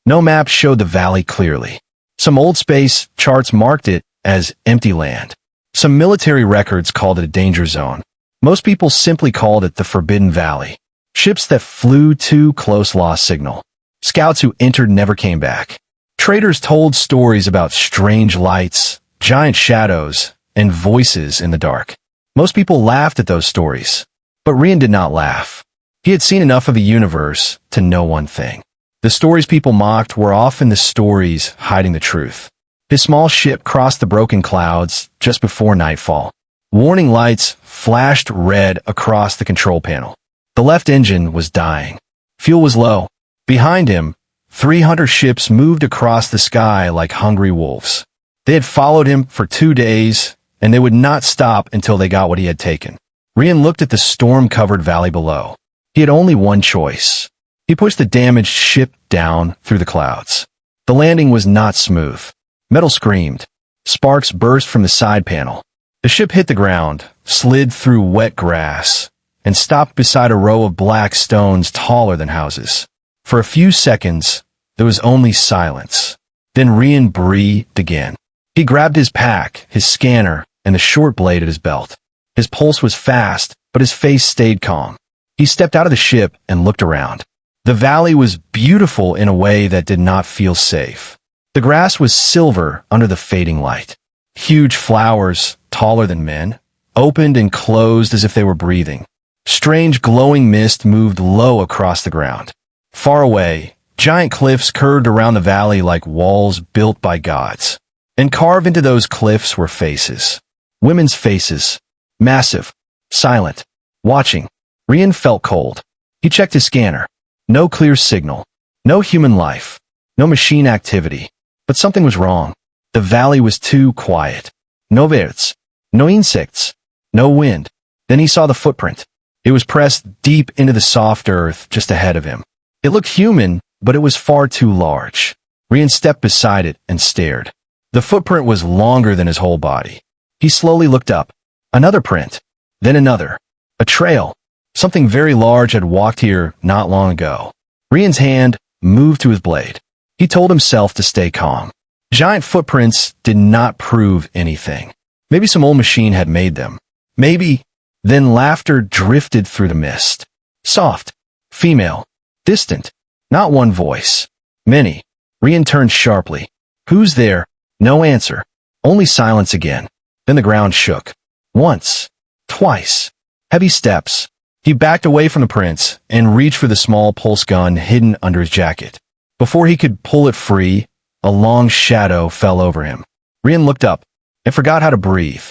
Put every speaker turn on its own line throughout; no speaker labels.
No map showed the valley clearly. Some old space charts marked it as empty land. Some military records called it a danger zone. Most people simply called it the Forbidden Valley. Ships that flew too close lost signal. Scouts who entered never came back. Traders told stories about strange lights, giant shadows, and voices in the dark. Most people laughed at those stories. But Rian did not laugh. He had seen enough of the universe to know one thing. The stories people mocked were often the stories hiding the truth. His small ship crossed the broken clouds just before nightfall. Warning lights flashed red across the control panel. The left engine was dying. Fuel was low. Behind him, 300 ships moved across the sky like hungry wolves. They had followed him for 2 days, and they would not stop until they got what he had taken. Rian looked at the storm-covered valley below. He had only one choice. He pushed the damaged ship down through the clouds. The landing was not smooth. Metal screamed. Sparks burst from the side panel. The ship hit the ground, slid through wet grass, and stopped beside a row of black stones taller than houses. For a few seconds, there was only silence. Then Rian breathed again. He grabbed his pack, his scanner, and the short blade at his belt. His pulse was fast, but his face stayed calm. He stepped out of the ship and looked around. The valley was beautiful in a way that did not feel safe. The grass was silver under the fading light. Huge flowers, taller than men, opened and closed as if they were breathing. Strange glowing mist moved low across the ground. Far away, giant cliffs curved around the valley like walls built by gods. And carved into those cliffs were faces. Women's faces. Massive. Silent. Watching. Rian felt cold. He checked his scanner. No clear signal. No human life. No machine activity. But something was wrong. The valley was too quiet. No birds. No insects. No wind. Then he saw the footprint. It was pressed deep into the soft earth just ahead of him. It looked human, but it was far too large. Rian stepped beside it and stared. The footprint was longer than his whole body. He slowly looked up. Another print. Then another. A trail. Something very large had walked here not long ago. Rian's hand moved to his blade. He told himself to stay calm. Giant footprints did not prove anything. Maybe some old machine had made them. Maybe. Then laughter drifted through the mist. Soft. Female. Distant. Not one voice. Many. Rian turned sharply. Who's there? No answer. Only silence again. Then the ground shook. Once. Twice. Heavy steps. He backed away from the prince and reached for the small pulse gun hidden under his jacket. Before he could pull it free, a long shadow fell over him. Rian looked up and forgot how to breathe.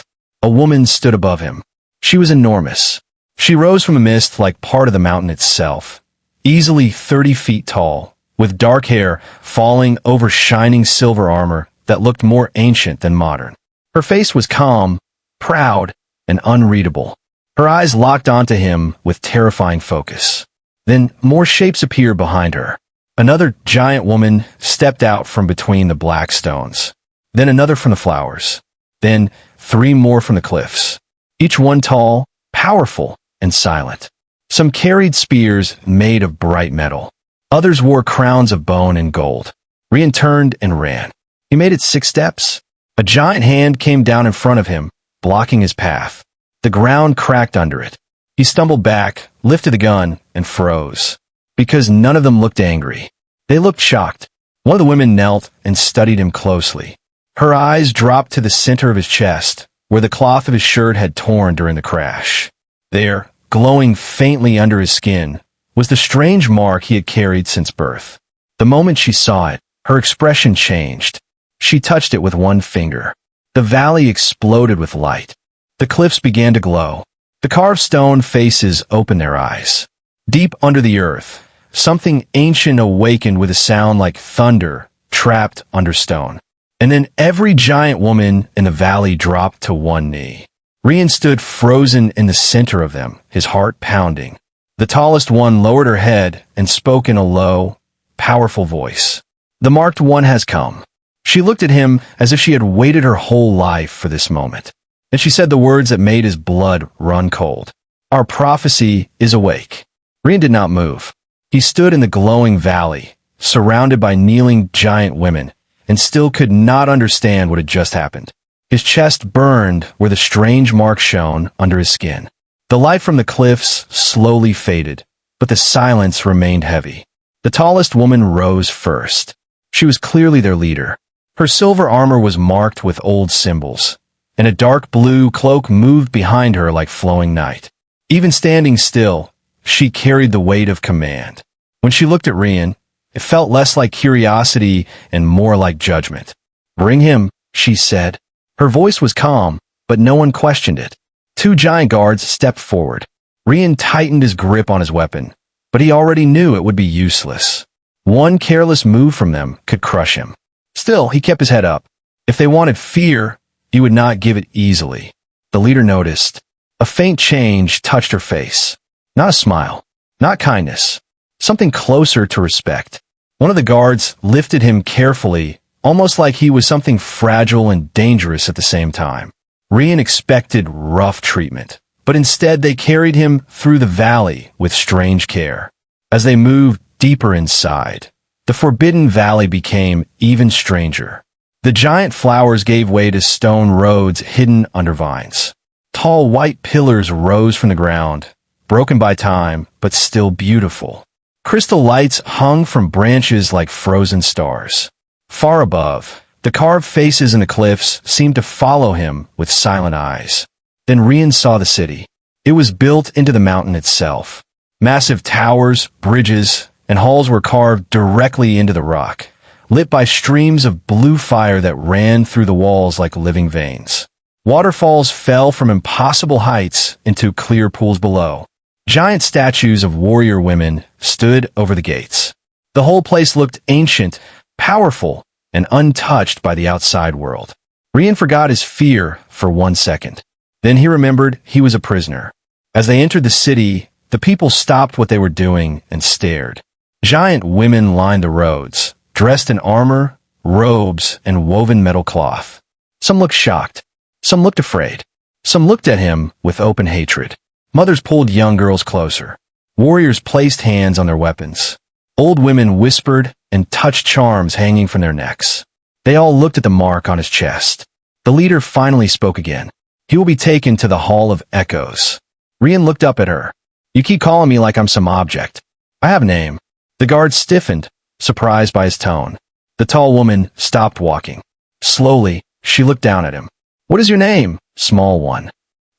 A woman stood above him. She was enormous. She rose from the mist like part of the mountain itself, easily 30 feet tall, with dark hair falling over shining silver armor that looked more ancient than modern. Her face was calm, proud, and unreadable. Her eyes locked onto him with terrifying focus. Then more shapes appeared behind her. Another giant woman stepped out from between the black stones. Then another from the flowers. Then 3 more from the cliffs. Each one tall, powerful, and silent. Some carried spears made of bright metal. Others wore crowns of bone and gold. Rian turned and ran. He made it 6 steps. A giant hand came down in front of him, blocking his path. The ground cracked under it. He stumbled back, lifted the gun, and froze. Because none of them looked angry. They looked shocked. One of the women knelt and studied him closely. Her eyes dropped to the center of his chest, where the cloth of his shirt had torn during the crash. There, glowing faintly under his skin, was the strange mark he had carried since birth. The moment she saw it, her expression changed. She touched it with one finger. The valley exploded with light. The cliffs began to glow. The carved stone faces opened their eyes. Deep under the earth, something ancient awakened with a sound like thunder, trapped under stone. And then every giant woman in the valley dropped to one knee. Rian stood frozen in the center of them, his heart pounding. The tallest one lowered her head and spoke in a low, powerful voice. The marked one has come. She looked at him as if she had waited her whole life for this moment. And she said the words that made his blood run cold. Our prophecy is awake. Rian did not move. He stood in the glowing valley, surrounded by kneeling giant women, and still could not understand what had just happened. His chest burned where the strange mark shone under his skin. The light from the cliffs slowly faded, but the silence remained heavy. The tallest woman rose first. She was clearly their leader. Her silver armor was marked with old symbols, and a dark blue cloak moved behind her like flowing night. Even standing still, she carried the weight of command. When she looked at Rian, it felt less like curiosity and more like judgment. "Bring him," she said. Her voice was calm, but no one questioned it. Two giant guards stepped forward. Rian tightened his grip on his weapon, but he already knew it would be useless. One careless move from them could crush him. Still, he kept his head up. If they wanted fear, he would not give it easily. The leader noticed. A faint change touched her face. Not a smile, not kindness, something closer to respect. One of the guards lifted him carefully, almost like he was something fragile and dangerous at the same time. Rian expected rough treatment, but instead they carried him through the valley with strange care. As they moved deeper inside, the forbidden valley became even stranger. The giant flowers gave way to stone roads hidden under vines. Tall white pillars rose from the ground, broken by time, but still beautiful. Crystal lights hung from branches like frozen stars. Far above, the carved faces in the cliffs seemed to follow him with silent eyes. Then Rian saw the city. It was built into the mountain itself. Massive towers, bridges, and halls were carved directly into the rock, lit by streams of blue fire that ran through the walls like living veins. Waterfalls fell from impossible heights into clear pools below. Giant statues of warrior women stood over the gates. The whole place looked ancient, powerful, and untouched by the outside world. Rian forgot his fear for 1 second. Then he remembered he was a prisoner. As they entered the city, the people stopped what they were doing and stared. Giant women lined the roads, dressed in armor, robes, and woven metal cloth. Some looked shocked. Some looked afraid. Some looked at him with open hatred. Mothers pulled young girls closer. Warriors placed hands on their weapons. Old women whispered and touched charms hanging from their necks. They all looked at the mark on his chest. The leader finally spoke again. "He will be taken to the Hall of Echoes." Rian looked up at her. "You keep calling me like I'm some object. I have a name." The guard stiffened, surprised by his tone. The tall woman stopped walking. Slowly, she looked down at him. "What is your name, small one?"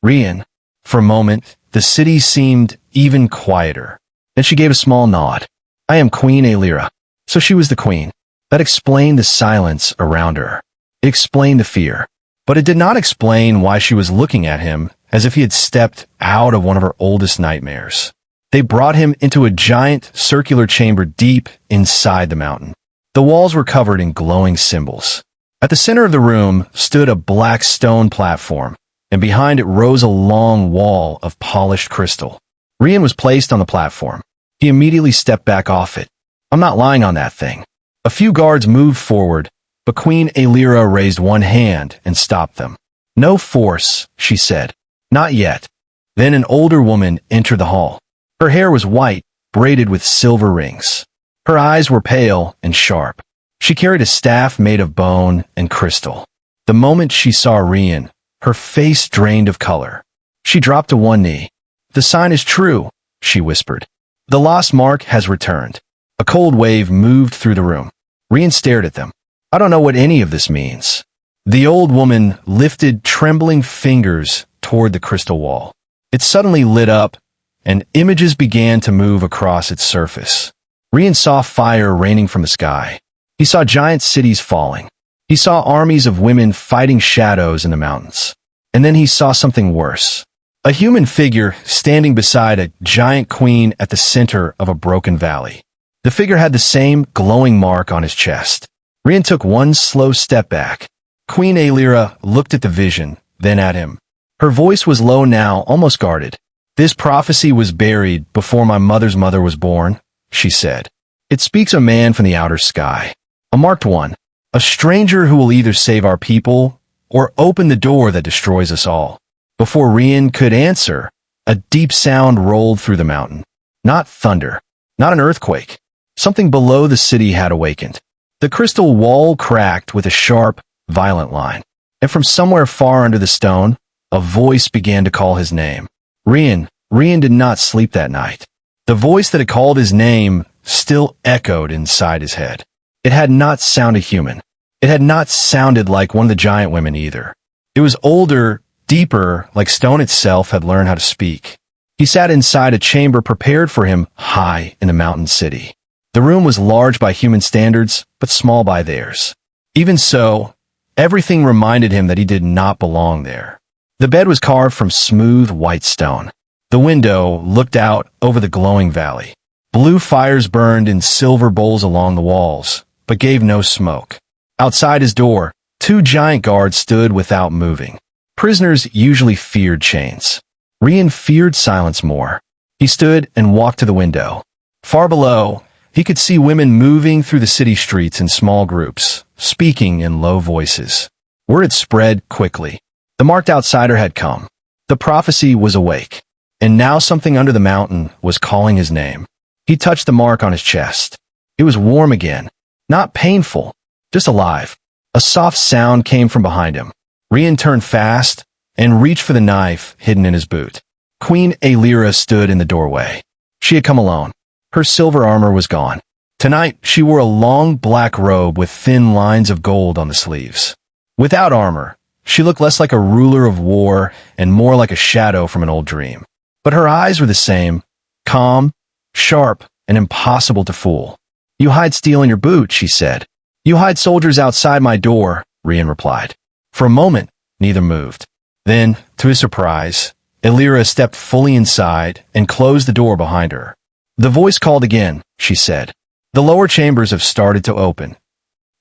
"Rian." For a moment, the city seemed even quieter. Then she gave a small nod. "I am Queen Alira." So she was the queen. That explained the silence around her. It explained the fear. But it did not explain why she was looking at him as if he had stepped out of one of her oldest nightmares. They brought him into a giant circular chamber deep inside the mountain. The walls were covered in glowing symbols. At the center of the room stood a black stone platform, and behind it rose a long wall of polished crystal. Rian was placed on the platform. He immediately stepped back off it. "I'm not lying on that thing." A few guards moved forward, but Queen Alira raised one hand and stopped them. "No force," she said. "Not yet." Then an older woman entered the hall. Her hair was white, braided with silver rings. Her eyes were pale and sharp. She carried a staff made of bone and crystal. The moment she saw Rian, her face drained of color. She dropped to one knee. "The sign is true," she whispered. "The lost mark has returned." A cold wave moved through the room. Rian stared at them. "I don't know what any of this means." The old woman lifted trembling fingers toward the crystal wall. It suddenly lit up, and images began to move across its surface. Rian saw fire raining from the sky. He saw giant cities falling. He saw armies of women fighting shadows in the mountains. And then he saw something worse. A human figure standing beside a giant queen at the center of a broken valley. The figure had the same glowing mark on his chest. Rian took one slow step back. Queen Alira looked at the vision, then at him. Her voice was low now, almost guarded. "This prophecy was buried before my mother's mother was born," she said. "It speaks of a man from the outer sky. A marked one. A stranger who will either save our people or open the door that destroys us all." Before Rian could answer, a deep sound rolled through the mountain. Not thunder, not an earthquake, Something below the city had awakened. The crystal wall cracked with a sharp, violent line, and from somewhere far under the stone, a voice began to call his name. Rian. Rian did not sleep that night. The voice that had called his name still echoed inside his head. It had not sounded human. It had not sounded like one of the giant women either. It was older, deeper, like stone itself had learned how to speak. He sat inside a chamber prepared for him high in the mountain city. The room was large by human standards, but small by theirs. Even so, everything reminded him that he did not belong there. The bed was carved from smooth white stone. The window looked out over the glowing valley. Blue fires burned in silver bowls along the walls, but gave no smoke. Outside his door, 2 giant guards stood without moving. Prisoners usually feared chains. Rian feared silence more. He stood and walked to the window. Far below, he could see women moving through the city streets in small groups, speaking in low voices. Word had spread quickly. The marked outsider had come. The prophecy was awake. And now something under the mountain was calling his name. He touched the mark on his chest. It was warm again. Not painful, just alive. A soft sound came from behind him. Rian turned fast and reached for the knife hidden in his boot. Queen Alira stood in the doorway. She had come alone. Her silver armor was gone. Tonight, she wore a long black robe with thin lines of gold on the sleeves. Without armor, she looked less like a ruler of war and more like a shadow from an old dream. But her eyes were the same, calm, sharp, and impossible to fool. "You hide steel in your boot," she said. "You hide soldiers outside my door," Rian replied. For a moment, neither moved. Then, to his surprise, Alira stepped fully inside and closed the door behind her. "The voice called again," she said. "The lower chambers have started to open."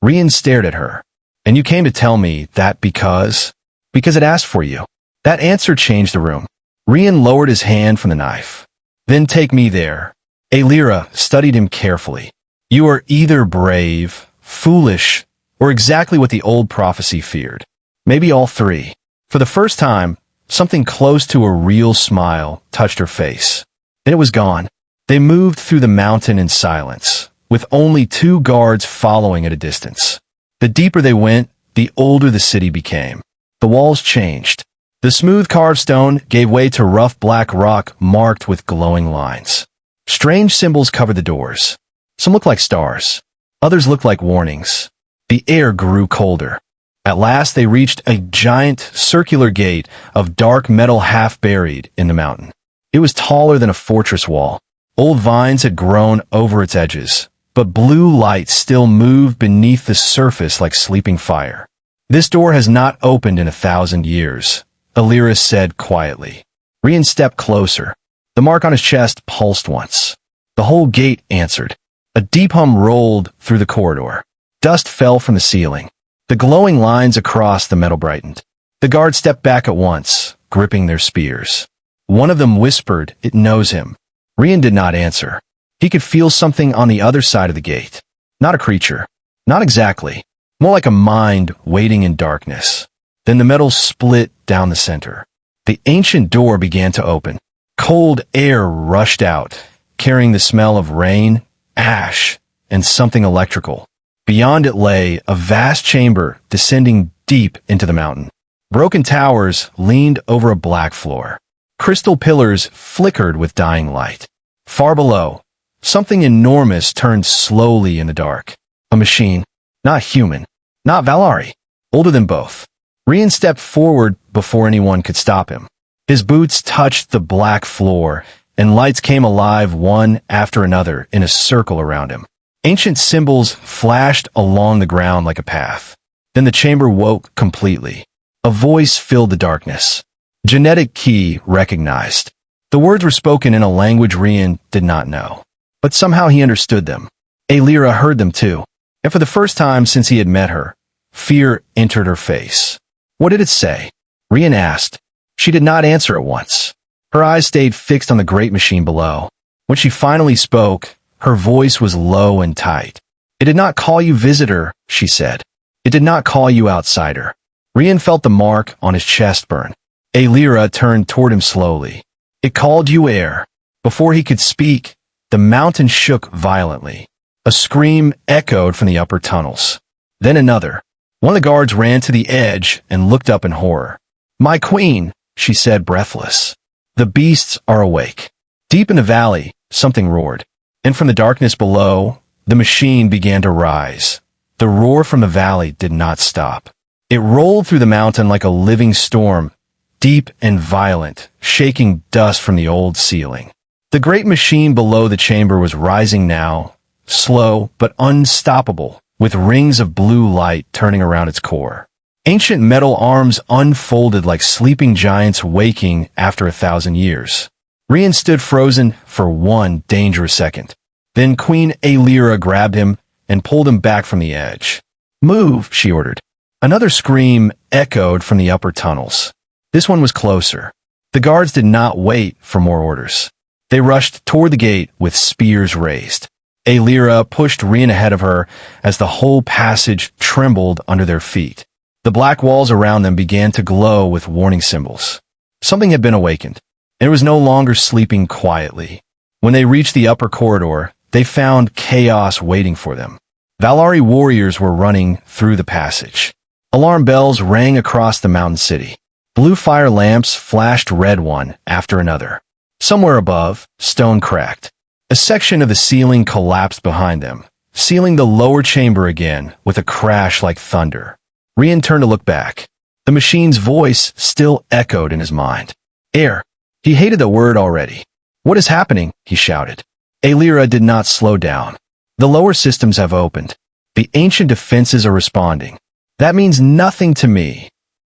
Rian stared at her. "And you came to tell me that because it asked for you." That answer changed the room. Rian lowered his hand from the knife. "Then take me there." Alira studied him carefully. "You are either brave, foolish, or exactly what the old prophecy feared. Maybe all 3. For the first time, something close to a real smile touched her face. Then it was gone. They moved through the mountain in silence, with only 2 guards following at a distance. The deeper they went, the older the city became. The walls changed. The smooth carved stone gave way to rough black rock marked with glowing lines. Strange symbols covered the doors. Some looked like stars. Others looked like warnings. The air grew colder. At last they reached a giant circular gate of dark metal half buried in the mountain. It was taller than a fortress wall. Old vines had grown over its edges, but blue light still moved beneath the surface like sleeping fire. "This door has not opened in 1,000 years," Alira said quietly. Rian stepped closer. The mark on his chest pulsed once. The whole gate answered. A deep hum rolled through the corridor. Dust fell from the ceiling. The glowing lines across the metal brightened. The guards stepped back at once, gripping their spears. One of them whispered, "It knows him." Rian did not answer. He could feel something on the other side of the gate. Not a creature. Not exactly. More like a mind waiting in darkness. Then the metal split down the center. The ancient door began to open. Cold air rushed out, carrying the smell of rain, ash, and something electrical. Beyond it lay a vast chamber descending deep into the mountain. Broken towers leaned over a black floor. Crystal pillars flickered with dying light. Far below, something enormous turned slowly in the dark. A machine. Not human. Not Valari. Older than both. Rian stepped forward before anyone could stop him. His boots touched the black floor, and lights came alive one after another in a circle around him. Ancient symbols flashed along the ground like a path. Then the chamber woke completely. A voice filled the darkness. Genetic key recognized. The words were spoken in a language Rian did not know. But somehow he understood them. Alira heard them too. And for the first time since he had met her, fear entered her face. "What did it say?" Rian asked. She did not answer at once. Her eyes stayed fixed on the great machine below. When she finally spoke, her voice was low and tight. "It did not call you visitor," she said. "It did not call you outsider." Rian felt the mark on his chest burn. Alira turned toward him slowly. "It called you heir." Before he could speak, the mountain shook violently. A scream echoed from the upper tunnels. Then another. One of the guards ran to the edge and looked up in horror. "My queen," she said, breathless. "The beasts are awake." Deep in the valley, something roared. And from the darkness below, the machine began to rise. The roar from the valley did not stop. It rolled through the mountain like a living storm, deep and violent, shaking dust from the old ceiling. The great machine below the chamber was rising now, slow but unstoppable, with rings of blue light turning around its core. Ancient metal arms unfolded like sleeping giants waking after 1,000 years. Rian stood frozen for one dangerous second. Then Queen Aelira grabbed him and pulled him back from the edge. "Move," she ordered. Another scream echoed from the upper tunnels. This one was closer. The guards did not wait for more orders. They rushed toward the gate with spears raised. Aelira pushed Rian ahead of her as the whole passage trembled under their feet. The black walls around them began to glow with warning symbols. Something had been awakened, and it was no longer sleeping quietly. When they reached the upper corridor, they found chaos waiting for them. Valari warriors were running through the passage. Alarm bells rang across the mountain city. Blue fire lamps flashed red one after another. Somewhere above, stone cracked. A section of the ceiling collapsed behind them, sealing the lower chamber again with a crash like thunder. Rian turned to look back. The machine's voice still echoed in his mind. "Air." He hated the word already. "What is happening?" he shouted. Aelira did not slow down. "The lower systems have opened. The ancient defenses are responding. That means nothing to me."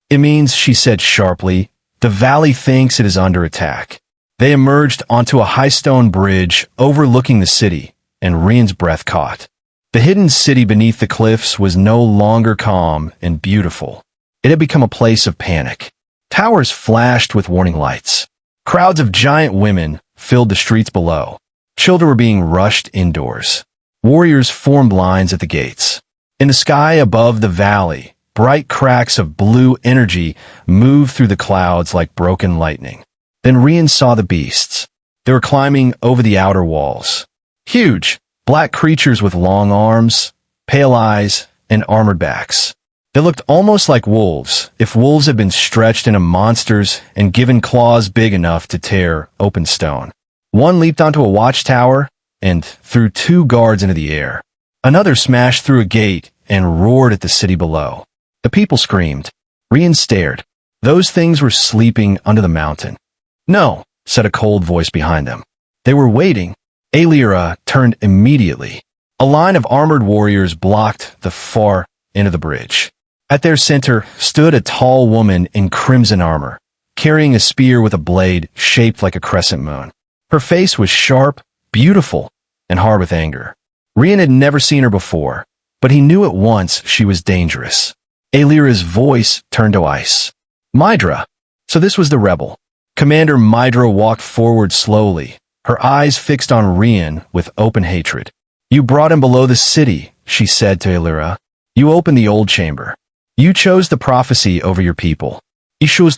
"It means," she said sharply, "the valley thinks it is under attack." They emerged onto a high stone bridge overlooking the city, and Rian's breath caught. The hidden city beneath the cliffs was no longer calm and beautiful. It had become a place of panic. Towers flashed with warning lights. Crowds of giant women filled the streets below. Children were being rushed indoors. Warriors formed lines at the gates. In the sky above the valley, bright cracks of blue energy moved through the clouds like broken lightning. Then Rian saw the beasts. They were climbing over the outer walls. Huge, black creatures with long arms, pale eyes, and armored backs. They looked almost like wolves, if wolves had been stretched into monsters and given claws big enough to tear open stone. One leaped onto a watchtower and threw 2 guards into the air. Another smashed through a gate and roared at the city below. The people screamed. Rian stared. Those things were sleeping under the mountain. "No," said a cold voice behind them. They were waiting. Aelira turned immediately. A line of armored warriors blocked the far end of the bridge. At their center stood a tall woman in crimson armor, carrying a spear with a blade shaped like a crescent moon. Her face was sharp, beautiful, and hard with anger. Rian had never seen her before, but he knew at once she was dangerous. Aelira's voice turned to ice. "Mydra." So this was the rebel. Commander Mydra walked forward slowly, her eyes fixed on Rian with open hatred. "You brought him below the city," she said to Aelira. "You opened the old chamber. You chose the prophecy over your people. You chose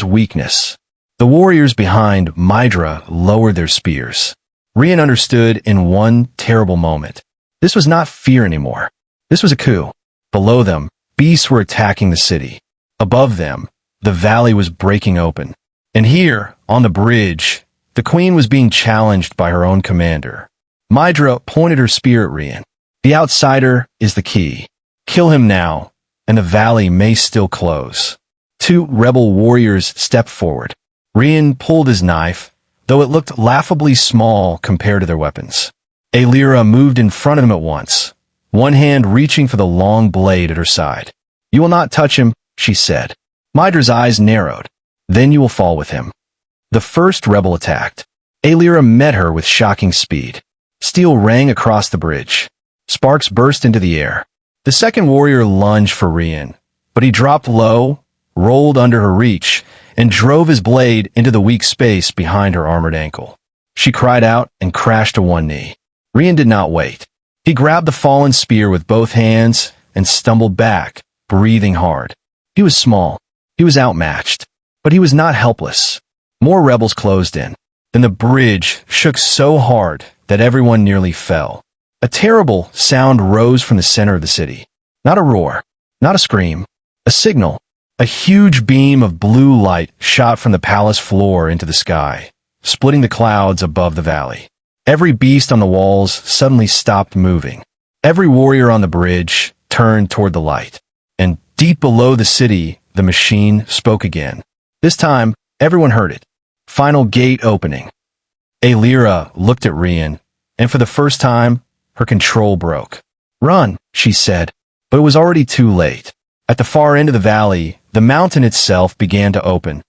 weakness." The warriors behind Mydra lowered their spears. Rian understood in one terrible moment. This was not fear anymore. This was a coup. Below them, beasts were attacking the city. Above them, the valley was breaking open. And here, on the bridge, the queen was being challenged by her own commander. Mydra pointed her spear at Rian. "The outsider is the key. Kill him now, and the valley may still close." 2 rebel warriors stepped forward. Rian pulled his knife, though it looked laughably small compared to their weapons. Aelira moved in front of him at once, one hand reaching for the long blade at her side. "You will not touch him," she said. Mydra's eyes narrowed. "Then you will fall with him." The first rebel attacked. Aelira met her with shocking speed. Steel rang across the bridge. Sparks burst into the air. The second warrior lunged for Rian, but he dropped low, rolled under her reach, and drove his blade into the weak space behind her armored ankle. She cried out and crashed to one knee. Rian did not wait. He grabbed the fallen spear with both hands and stumbled back, breathing hard. He was small. He was outmatched, but he was not helpless. More rebels closed in. Then the bridge shook so hard that everyone nearly fell. A terrible sound rose from the center of the city. Not a roar, not a scream, a signal. A huge beam of blue light shot from the palace floor into the sky, splitting the clouds above the valley. Every beast on the walls suddenly stopped moving. Every warrior on the bridge turned toward the light. And deep below the city, the machine spoke again. This time, everyone heard it. Final gate opening. Alira looked at Rian, and for the first time, her control broke. "Run," she said, but it was already too late. At the far end of the valley, the mountain itself began to open.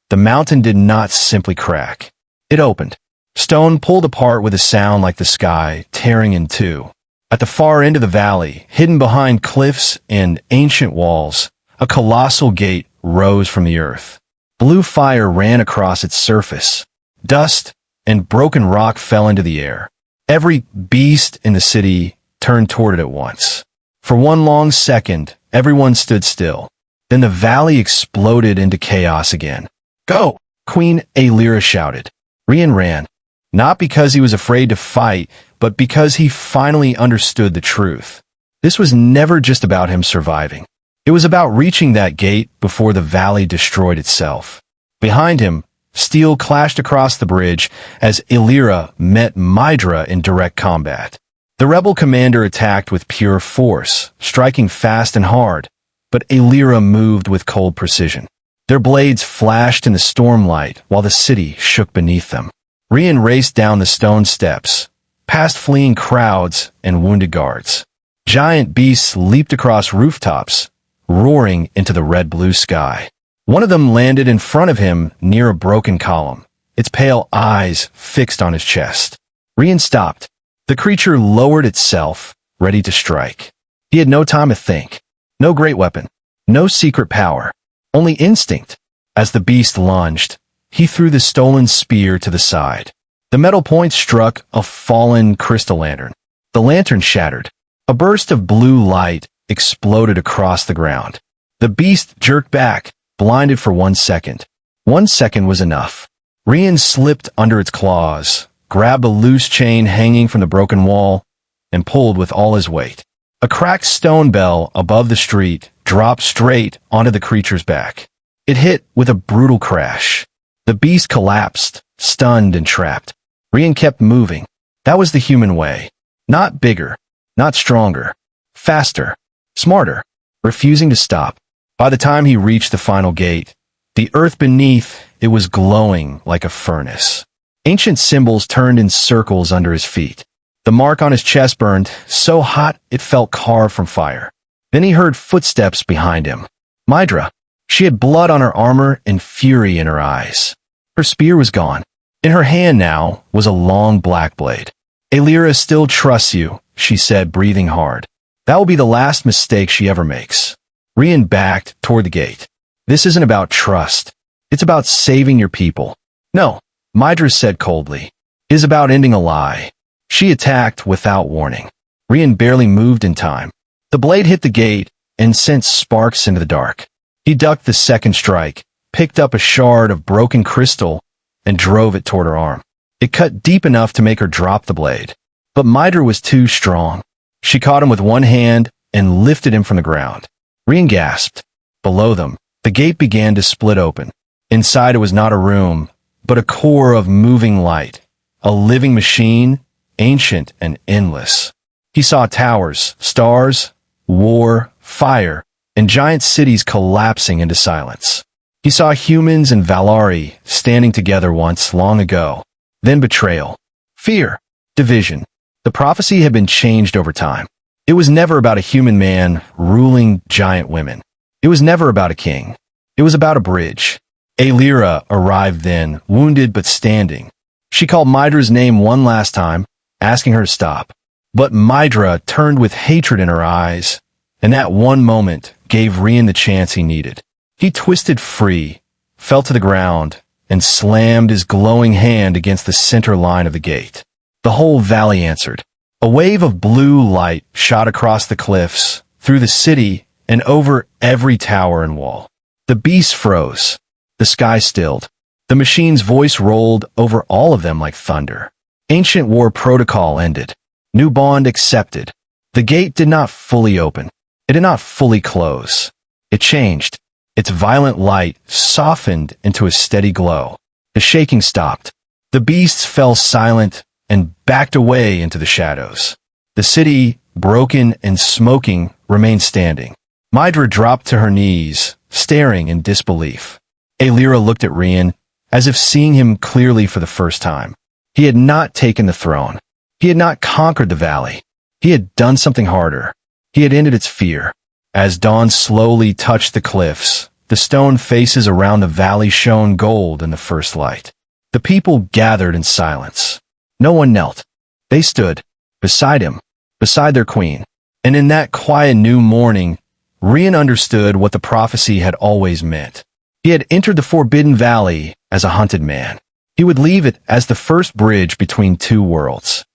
The mountain did not simply crack. It opened. Stone pulled apart with a sound like the sky tearing in two. At the far end of the valley, hidden behind cliffs and ancient walls, a colossal gate rose from the earth. Blue fire ran across its surface. Dust and broken rock fell into the air. Every beast in the city turned toward it at once. For one long second, everyone stood still. Then the valley exploded into chaos again. "Go!" Queen Alira shouted. Rian ran, not because he was afraid to fight, but because he finally understood the truth. This was never just about him surviving. It was about reaching that gate before the valley destroyed itself. Behind him, steel clashed across the bridge as Alira met Mydra in direct combat. The rebel commander attacked with pure force, striking fast and hard, but Alira moved with cold precision. Their blades flashed in the stormlight while the city shook beneath them. Rian raced down the stone steps, past fleeing crowds and wounded guards. Giant beasts leaped across rooftops, roaring into the red-blue sky. One of them landed in front of him near a broken column, its pale eyes fixed on his chest. Rian stopped. The creature lowered itself, ready to strike. He had no time to think. No great weapon. No secret power. Only instinct. As the beast lunged, he threw the stolen spear to the side. The metal point struck a fallen crystal lantern. The lantern shattered. A burst of blue light exploded across the ground. The beast jerked back, blinded for 1 second. 1 second was enough. Rian slipped under its claws, grabbed a loose chain hanging from the broken wall, and pulled with all his weight. A cracked stone bell above the street dropped straight onto the creature's back. It hit with a brutal crash. The beast collapsed, stunned and trapped. Rian kept moving. That was the human way. Not bigger, not stronger, faster, smarter, refusing to stop. By the time he reached the final gate, the earth beneath it was glowing like a furnace. Ancient symbols turned in circles under his feet. The mark on his chest burned so hot it felt carved from fire. Then he heard footsteps behind him. Mydra. She had blood on her armor and fury in her eyes. Her spear was gone. In her hand now was a long black blade. "Alira still trusts you," she said, breathing hard. "That will be the last mistake she ever makes." Rian backed toward the gate. "This isn't about trust. It's about saving your people." "No," Mydra said coldly. "It is about ending a lie." She attacked without warning. Rian barely moved in time. The blade hit the gate and sent sparks into the dark. He ducked the second strike, picked up a shard of broken crystal, and drove it toward her arm. It cut deep enough to make her drop the blade. But Mydra was too strong. She caught him with one hand and lifted him from the ground. Rian gasped. Below them, the gate began to split open. Inside it was not a room, but a core of moving light, a living machine, ancient and endless. He saw towers, stars, war, fire, and giant cities collapsing into silence. He saw humans and Valari standing together once long ago. Then betrayal, fear, division. The prophecy had been changed over time. It was never about a human man ruling giant women. It was never about a king. It was about a bridge. Alira arrived then, wounded but standing. She called Mydra's name one last time, asking her to stop. But Mydra turned with hatred in her eyes, and that one moment gave Rian the chance he needed. He twisted free, fell to the ground, and slammed his glowing hand against the center line of the gate. The whole valley answered. A wave of blue light shot across the cliffs, through the city, and over every tower and wall. The beast froze. The sky stilled. The machine's voice rolled over all of them like thunder. Ancient war protocol ended. New bond accepted. The gate did not fully open. It did not fully close. It changed. Its violent light softened into a steady glow. The shaking stopped. The beasts fell silent and backed away into the shadows. The city, broken and smoking, remained standing. Mydra dropped to her knees, staring in disbelief. Aelira looked at Rian, as if seeing him clearly for the first time. He had not taken the throne. He had not conquered the valley. He had done something harder. He had ended its fear. As dawn slowly touched the cliffs, the stone faces around the valley shone gold in the first light. The people gathered in silence. No one knelt. They stood beside him, beside their queen. And in that quiet new morning, Rian understood what the prophecy had always meant. He had entered the Forbidden Valley as a hunted man. He would leave it as the first bridge between two worlds.